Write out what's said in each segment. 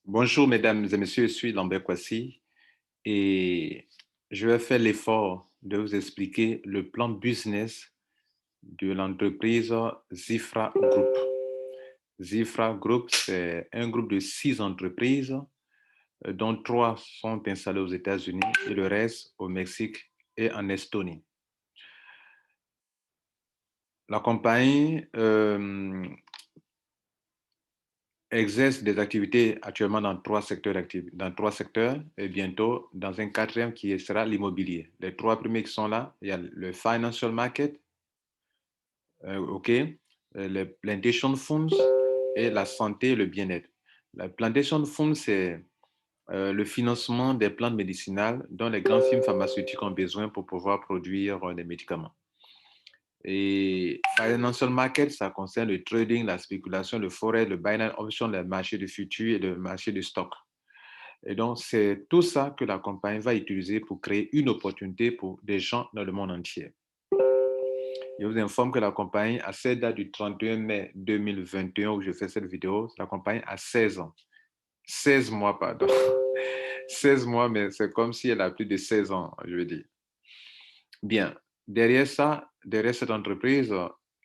Bonjour mesdames et messieurs, je suis Lambert Kwasi et je vais faire l'effort de vous expliquer le plan business de l'entreprise Zifra Group. Zifra Group, c'est un groupe de 6 entreprises, dont 3 sont installées aux États-Unis et le reste au Mexique et en Estonie. La compagnie exerce des activités actuellement dans 3 secteurs et bientôt dans un quatrième qui sera l'immobilier. Les 3 premiers qui sont là, il y a le financial market, OK, les plantation funds et la santé et le bien-être. La plantation funds, c'est le financement des plantes médicinales dont les grandes firmes pharmaceutiques ont besoin pour pouvoir produire des médicaments. Et financial market, ça concerne le trading, la spéculation, le forex, le binary option, le marché du futur et le marché du stock. Et donc, c'est tout ça que la compagnie va utiliser pour créer une opportunité pour des gens dans le monde entier. Je vous informe que la compagnie, à cette date du 31 mai 2021, où je fais cette vidéo, la compagnie a 16 ans. 16 mois, pardon. 16 mois, mais c'est comme si elle a plus de 16 ans, je veux dire. Bien, derrière ça, derrière cette entreprise,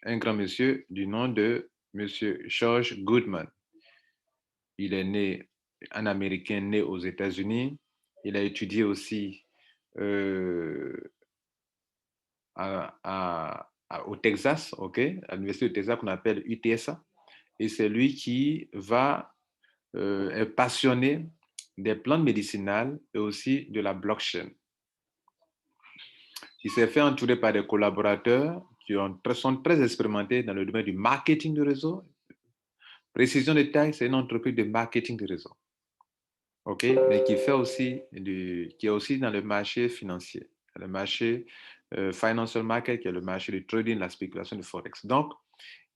un grand monsieur du nom de monsieur George Goodman. Il est né, un Américain né aux États-Unis. Il a étudié aussi au Texas, OK, à l'Université du Texas qu'on appelle UTSA. Et c'est lui qui est passionné des plantes médicinales et aussi de la blockchain. Il s'est fait entourer par des collaborateurs qui sont très expérimentés dans le domaine du marketing de réseau. Précision de taille, c'est une entreprise de marketing de réseau. OK, mais qui est aussi dans le marché financier, le marché financial market, qui est le marché du trading, la spéculation du forex. Donc,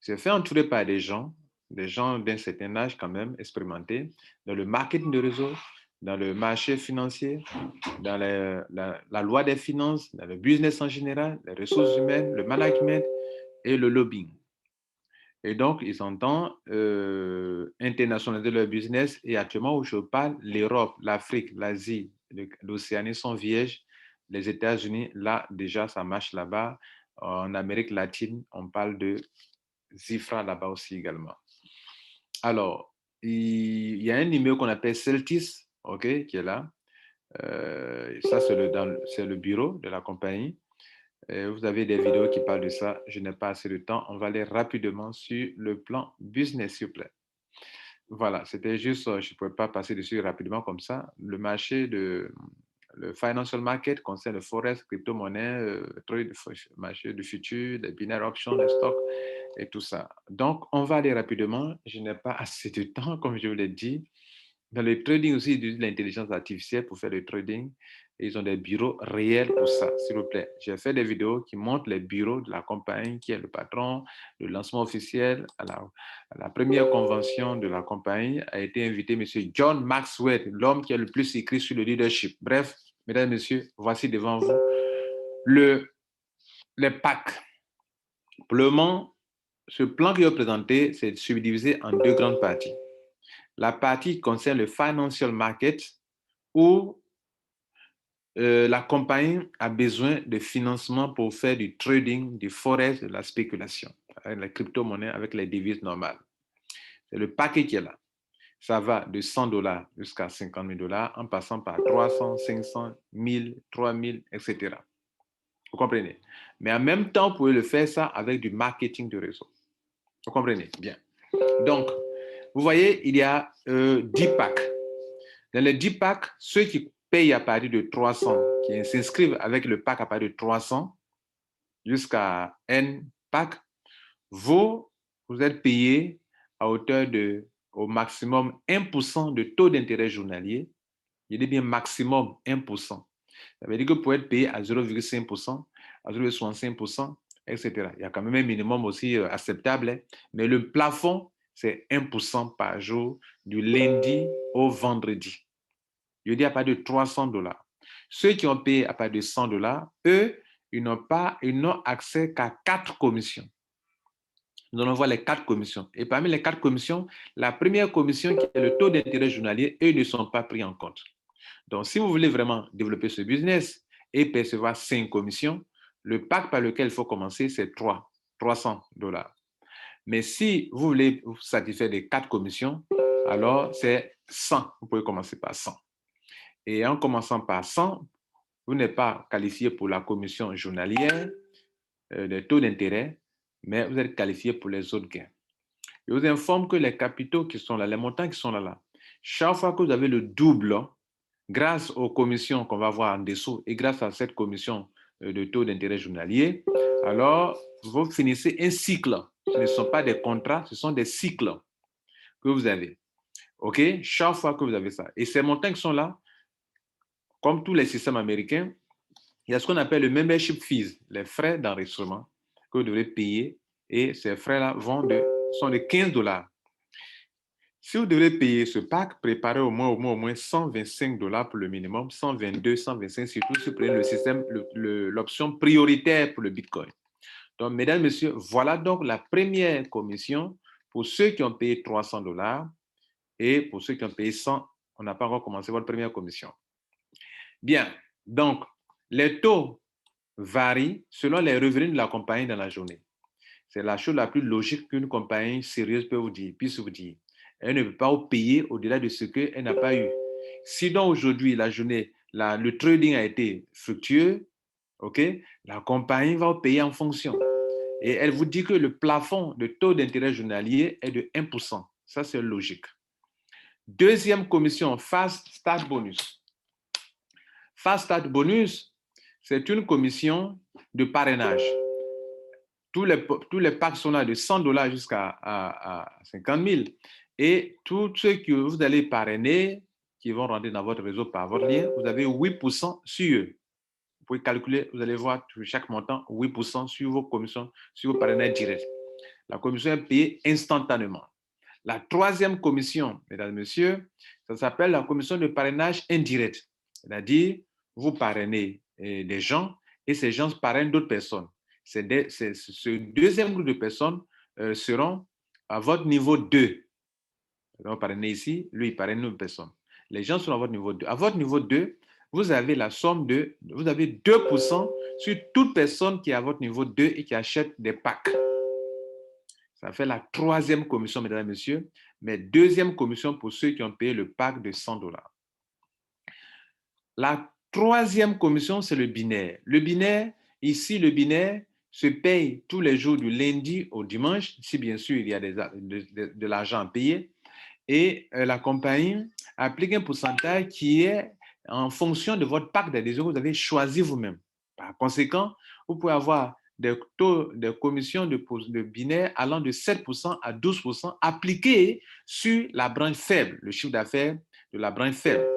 il s'est fait entourer par des gens d'un certain âge quand même, expérimentés, dans le marketing de réseau, dans le marché financier, dans la loi des finances, dans le business en général, les ressources humaines, le management et le lobbying. Et donc, ils entendent internationaliser leur business. Et actuellement, où je parle, l'Europe, l'Afrique, l'Asie, l'Océanie sont vierges. Les États-Unis, là, déjà, ça marche là-bas. En Amérique latine, on parle de Zifra là-bas aussi également. Alors, il y a un numéro qu'on appelle Celtis, OK, qui est là. Ça, c'est le bureau de la compagnie. Vous avez des vidéos qui parlent de ça. Je n'ai pas assez de temps. On va aller rapidement sur le plan business, s'il vous plaît. Voilà, c'était juste, je ne pouvais pas passer dessus rapidement comme ça. Le financial market concerne le forex, crypto-monnaie, le marché du futur, les binaires options, les stocks et tout ça. Donc, on va aller rapidement. Je n'ai pas assez de temps, comme je vous l'ai dit. Dans le trading aussi, ils utilisent l'intelligence artificielle pour faire le trading. Et ils ont des bureaux réels pour ça, s'il vous plaît. J'ai fait des vidéos qui montrent les bureaux de la compagnie, qui est le patron. Le lancement officiel à la première convention de la compagnie a été invité M. John Maxwell, l'homme qui a le plus écrit sur le leadership. Bref, mesdames et messieurs, voici devant vous les PAC. Pour le moment, ce plan que je vais présenter, c'est subdivisé en 2 grandes parties. La partie qui concerne le financial market, où la compagnie a besoin de financement pour faire du trading, du forex, de la spéculation, avec la crypto-monnaie, avec les devises normales. C'est le paquet qui est là. Ça va de 100 dollars jusqu'à 50 000 dollars, en passant par 300, 500, 1000, 3000, etc. Vous comprenez? Mais en même temps, vous pouvez le faire ça avec du marketing de réseau. Vous comprenez? Bien. Donc, vous voyez, il y a 10 packs. Dans les 10 packs, ceux qui payent à partir de 300, qui s'inscrivent avec le pack à partir de 300 jusqu'à N pack, vous êtes payé à hauteur de, au maximum 1% de taux d'intérêt journalier. Je dis bien maximum 1%. Ça veut dire que vous pouvez être payé à 0,5%, à 0,65%, etc. Il y a quand même un minimum aussi acceptable, hein, mais le plafond, c'est 1% par jour du lundi au vendredi. Je dis à partir de 300 dollars. Ceux qui ont payé à partir de 100 dollars, eux, ils n'ont accès qu'à 4 commissions. nous allons voir les 4 commissions. Et parmi les 4 commissions, la première commission qui est le taux d'intérêt journalier, eux ne sont pas pris en compte. Donc, si vous voulez vraiment développer ce business et percevoir 5 commissions, le pack par lequel il faut commencer, c'est 300 $. Mais si vous voulez vous satisfaire des 4 commissions, alors c'est 100. Vous pouvez commencer par 100. Et en commençant par 100, vous n'êtes pas qualifié pour la commission journalière, des taux d'intérêt, mais vous êtes qualifié pour les autres gains. Je vous informe que les capitaux qui sont là, les montants qui sont là, chaque fois que vous avez le double, grâce aux commissions qu'on va voir en dessous et grâce à cette commission de taux d'intérêt journalier, alors vous finissez un cycle. Ce ne sont pas des contrats, ce sont des cycles que vous avez. OK? Chaque fois que vous avez ça. Et ces montants qui sont là, comme tous les systèmes américains, il y a ce qu'on appelle le membership fees, les frais d'enregistrement que vous devez payer. Et ces frais-là sont de 15 $. Si vous devez payer ce pack, préparez au moins 125 $ pour le minimum, 122, 125, surtout si vous prenez le système, l'option prioritaire pour le Bitcoin. Donc, mesdames, messieurs, voilà donc la première commission pour ceux qui ont payé 300 $. Et pour ceux qui ont payé 100, on n'a pas encore commencé votre première commission. Bien, donc, les taux varient selon les revenus de la compagnie dans la journée. C'est la chose la plus logique qu'une compagnie sérieuse puisse vous dire. Elle ne peut pas vous payer au-delà de ce qu'elle n'a pas eu. Si donc aujourd'hui, la journée, le trading a été fructueux, ok, la compagnie va vous payer en fonction. Et elle vous dit que le plafond de taux d'intérêt journalier est de 1%. Ça, c'est logique. Deuxième commission, Fast Start Bonus. Fast Start Bonus, c'est une commission de parrainage. Tous les packs sont là de 100 $ jusqu'à 50 000. Et tous ceux que vous allez parrainer, qui vont rentrer dans votre réseau par votre lien, vous avez 8% sur eux. Vous pouvez calculer, vous allez voir chaque montant, 8% sur vos commissions, sur vos parrainages directs. La commission est payée instantanément. La troisième commission, mesdames et messieurs, ça s'appelle la commission de parrainage indirect. C'est-à-dire, vous parrainez des gens et ces gens parrainent d'autres personnes. Ce deuxième groupe de personnes seront à votre niveau 2. Donc, parrainer ici, lui, il parraine une personne. Les gens sont à votre niveau 2. À votre niveau 2, vous avez la somme vous avez 2% sur toute personne qui est à votre niveau 2 et qui achète des packs. Ça fait la troisième commission, mesdames et messieurs, mais deuxième commission pour ceux qui ont payé le pack de 100 $. La troisième commission, c'est le binaire. Le binaire, ici, le binaire se paye tous les jours du lundi au dimanche, si bien sûr il y a de l'argent à payer. Et la compagnie applique un pourcentage qui est en fonction de votre pack d'adhésion que vous avez choisi vous-même. Par conséquent, vous pouvez avoir des taux de commission de binaire allant de 7% à 12% appliqués sur la branche faible, le chiffre d'affaires de la branche faible.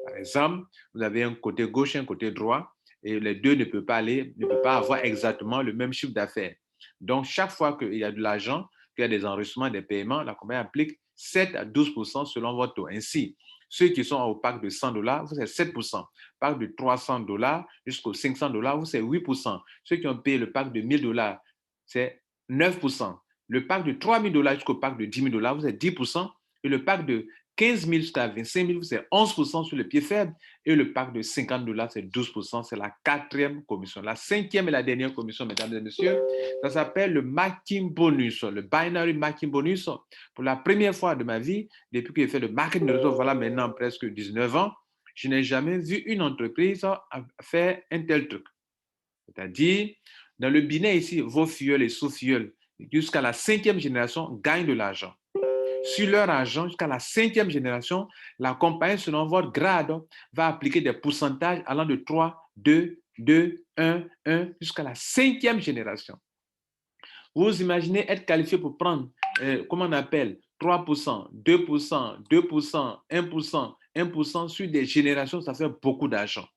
Par exemple, vous avez un côté gauche et un côté droit, et les deux ne peuvent pas avoir exactement le même chiffre d'affaires. Donc, chaque fois qu'il y a de l'argent, qu'il y a des enregistrements, des paiements, la compagnie applique 7 à 12% selon votre taux. Ainsi, ceux qui sont au pack de 100 $, vous êtes 7%. Pack de 300 $ jusqu'aux 500 $, vous êtes 8%. Ceux qui ont payé le pack de 1000 $, c'est 9%. Le pack de 3000 $ jusqu'au pack de 10 000 $, vous êtes 10%. Et le pack de 15 000 jusqu'à 25 000, c'est 11% sur le pied faible. Et le pack de 50 $, c'est 12%. C'est la quatrième commission. La cinquième et la dernière commission, mesdames et messieurs, ça s'appelle le marketing bonus, le binary marketing bonus. Pour la première fois de ma vie, depuis que j'ai fait le marketing de réseau, voilà maintenant presque 19 ans, je n'ai jamais vu une entreprise faire un tel truc. C'est-à-dire, dans le binaire ici, vos filleuls et sous-filleuls, jusqu'à la 5e génération, gagnent de l'argent. Sur leur argent, jusqu'à la 5e génération, la compagnie, selon votre grade, va appliquer des pourcentages allant de 3, 2, 2, 1, 1, jusqu'à la 5e génération. Vous imaginez être qualifié pour prendre, comment on appelle, 3%, 2%, 2%, 1%, 1% sur des générations, ça fait beaucoup d'argent.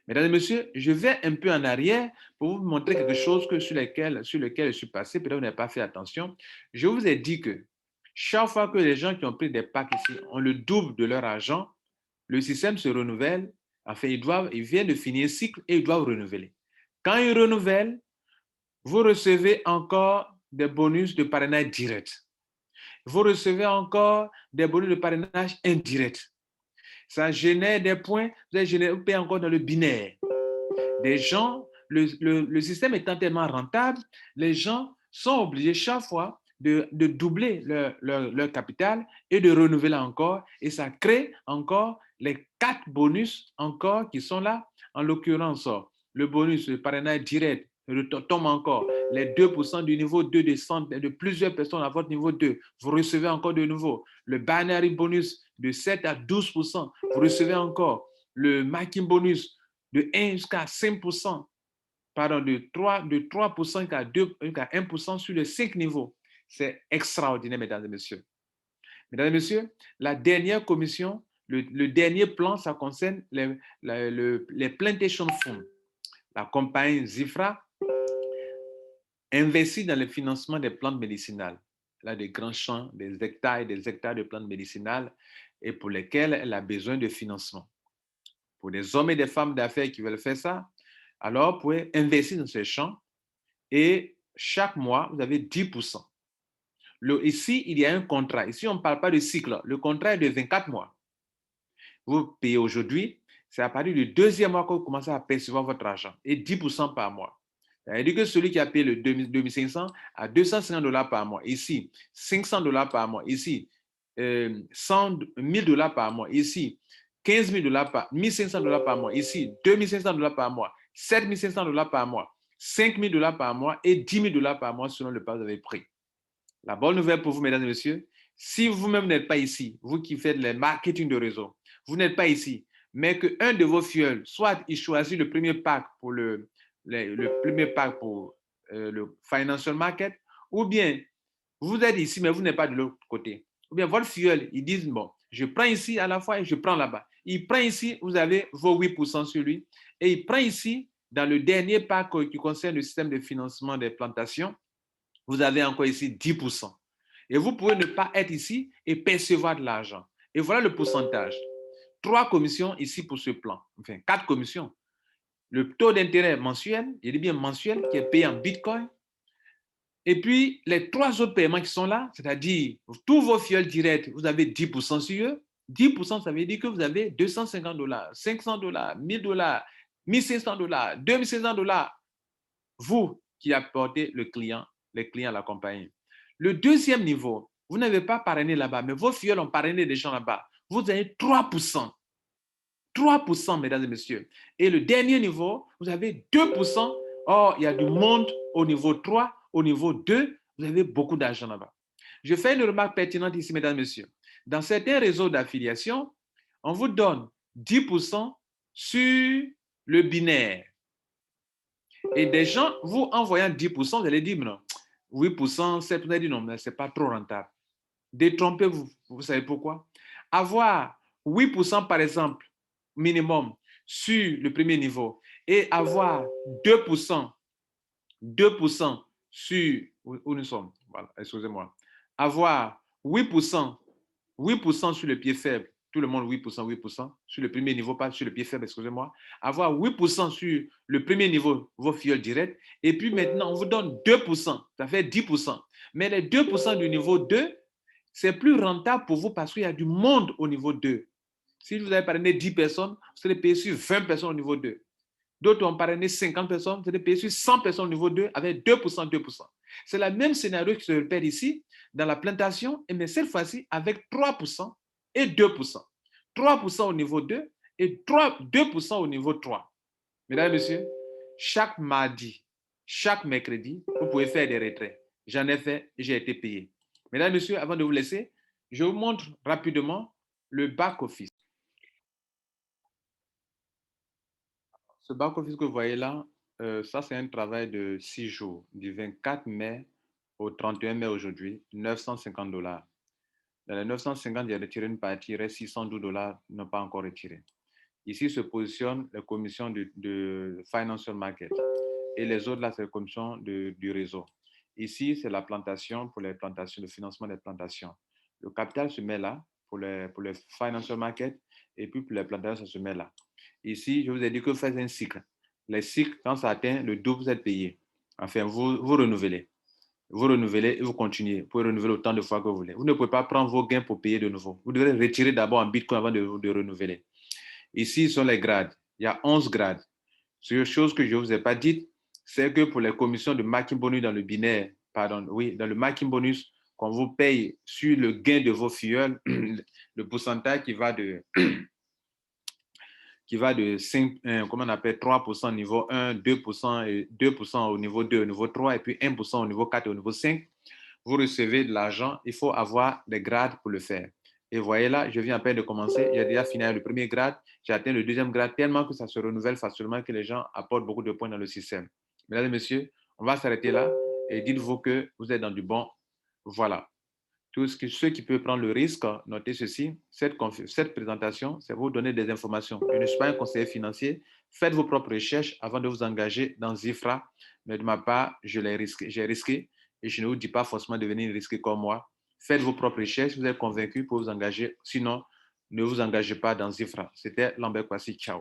Mesdames et messieurs, je vais un peu en arrière pour vous montrer quelque chose sur lequel je suis passé. Peut-être que vous n'avez pas fait attention. Je vous ai dit que chaque fois que les gens qui ont pris des packs ici ont le double de leur argent, le système se renouvelle. Enfin, ils viennent de finir un cycle et ils doivent renouveler. Quand ils renouvellent, vous recevez encore des bonus de parrainage direct. Vous recevez encore des bonus de parrainage indirect. Ça génère des points, vous payez encore dans le binaire. Des gens, le système étant tellement rentable, les gens sont obligés chaque fois de doubler leur capital et de renouveler encore. Et ça crée encore les 4 bonus encore qui sont là. En l'occurrence, le bonus de parrainage direct tombe encore. Les 2% du niveau 2 de plusieurs personnes à votre niveau 2. Vous recevez encore de nouveau. Le binary bonus de 7 à 12%. Vous recevez encore. Le marking bonus de 1 jusqu'à 5%, pardon, de 3% jusqu'à 1% sur les 5 niveaux. C'est extraordinaire, mesdames et messieurs. Mesdames et messieurs, la dernière commission, le dernier plan, ça concerne les plantation funds. La compagnie Zifra investit dans le financement des plantes médicinales. Elle a des grands champs, des hectares et des hectares de plantes médicinales et pour lesquels elle a besoin de financement. Pour des hommes et des femmes d'affaires qui veulent faire ça, alors vous pouvez investir dans ces champs et chaque mois, vous avez 10%. Ici, il y a un contrat. Ici, on ne parle pas de cycle. Le contrat est de 24 mois. Vous payez aujourd'hui, c'est à partir du deuxième mois que vous commencez à percevoir votre argent et 10% par mois. C'est-à-dire que celui qui a payé le 2500 à $250 par mois, ici, $500 par mois, ici, 1000 dollars par mois, ici, 15 000 dollars par, $1500 par mois, ici, 2500 dollars par mois, 7500 dollars par mois, 5000 dollars par mois et 10 000 dollars par mois selon le pas que vous avez pris. La bonne nouvelle pour vous, mesdames et messieurs, si vous-même n'êtes pas ici, vous qui faites le marketing de réseau, vous n'êtes pas ici, mais qu'un de vos filleuls, soit il choisit le premier pack pour le premier pack pour le financial market, ou bien vous êtes ici, mais vous n'êtes pas de l'autre côté. Ou bien votre filleul, ils disent, bon, je prends ici à la fois et je prends là-bas. Il prend ici, vous avez vos 8% sur lui, et il prend ici, dans le dernier pack qui concerne le système de financement des plantations, vous avez encore ici 10%. Et vous pouvez ne pas être ici et percevoir de l'argent. Et voilà le pourcentage. 3 commissions ici pour ce plan. Enfin, 4 commissions. Le taux d'intérêt mensuel, il est bien mensuel, qui est payé en Bitcoin. Et puis, les 3 autres paiements qui sont là, c'est-à-dire tous vos fioles directs, vous avez 10% sur eux. 10%, ça veut dire que vous avez $250, $500, $1000, $1500, $2500. Vous qui apportez les clients à la compagnie. Le deuxième niveau, vous n'avez pas parrainé là-bas, mais vos fioles ont parrainé des gens là-bas. Vous avez 3%. 3%, mesdames et messieurs. Et le dernier niveau, vous avez 2%. Or, il y a du monde au niveau 3, au niveau 2, vous avez beaucoup d'argent là-bas. Je fais une remarque pertinente ici, mesdames et messieurs. Dans certains réseaux d'affiliation, on vous donne 10% sur le binaire. Et des gens, vous envoyant 10%, vous allez dire, non, 8%, 7%, vous allez dire, non, mais ce n'est pas trop rentable. Détrompez-vous, vous savez pourquoi? Avoir 8% par exemple, minimum, sur le premier niveau et avoir 2%, 2% sur, où nous sommes, voilà, excusez-moi, avoir 8%, 8% sur le pied faible, tout le monde 8%, 8%, sur le premier niveau, pas sur le pied faible, excusez-moi, avoir 8% sur le premier niveau, vos fioles directes, et puis maintenant, on vous donne 2%, ça fait 10%. Mais les 2% du niveau 2, c'est plus rentable pour vous parce qu'il y a du monde au niveau 2. Si vous avez parrainé 10 personnes, vous allez payer sur 20 personnes au niveau 2. D'autres ont parrainé 50 personnes, vous allez payer sur 100 personnes au niveau 2 avec 2%, 2%. C'est le même scénario qui se répète ici dans la plantation, mais cette fois-ci avec 3% et 2%. 3% au niveau 2 et 2% au niveau 3. Mesdames et messieurs, chaque mardi, chaque mercredi, vous pouvez faire des retraits. J'en ai fait et j'ai été payé. Mesdames et messieurs, avant de vous laisser, je vous montre rapidement le back-office. Ce back-office que vous voyez là, ça c'est un travail de 6 jours, du 24 mai au 31 mai aujourd'hui, $950. Dans les 950, il y a retiré une partie, il reste $612 non pas encore retiré. Ici se positionne la commission de Financial Market et les autres là, c'est la commission du réseau. Ici, c'est la plantation pour les plantations, le financement des plantations. Le capital se met là pour les Financial Market et puis pour les plantations, ça se met là. Ici, je vous ai dit que vous faites un cycle. Les cycles, quand ça atteint le double, vous êtes payé. Enfin, vous renouvelez. Vous renouvelez et vous continuez. Vous pouvez renouveler autant de fois que vous voulez. Vous ne pouvez pas prendre vos gains pour payer de nouveau. Vous devez retirer d'abord en Bitcoin avant de renouveler. Ici sont les grades. Il y a 11 grades. Une chose que je ne vous ai pas dite, c'est que pour les commissions de marking bonus dans le binaire, pardon, oui, dans le marking bonus, qu'on vous paye sur le gain de vos filleuls, le pourcentage qui va de 5, comment on appelle, 3% au niveau 1, 2%, et 2% au niveau 2, au niveau 3, et puis 1% au niveau 4 et au niveau 5, vous recevez de l'argent, il faut avoir des grades pour le faire. Et voyez là, je viens à peine de commencer, j'ai déjà fini le premier grade, j'ai atteint le deuxième grade tellement que ça se renouvelle facilement que les gens apportent beaucoup de points dans le système. Mesdames et messieurs, on va s'arrêter là et dites-vous que vous êtes dans du bon. Voilà. Ceux qui peuvent prendre le risque, notez ceci, cette présentation, c'est vous donner des informations. Je ne suis pas un conseiller financier. Faites vos propres recherches avant de vous engager dans Zifra. Mais de ma part, j'ai risqué et je ne vous dis pas forcément de venir risquer comme moi. Faites vos propres recherches, vous êtes convaincu pour vous engager. Sinon, ne vous engagez pas dans Zifra. C'était Lambert Kwasi. Ciao.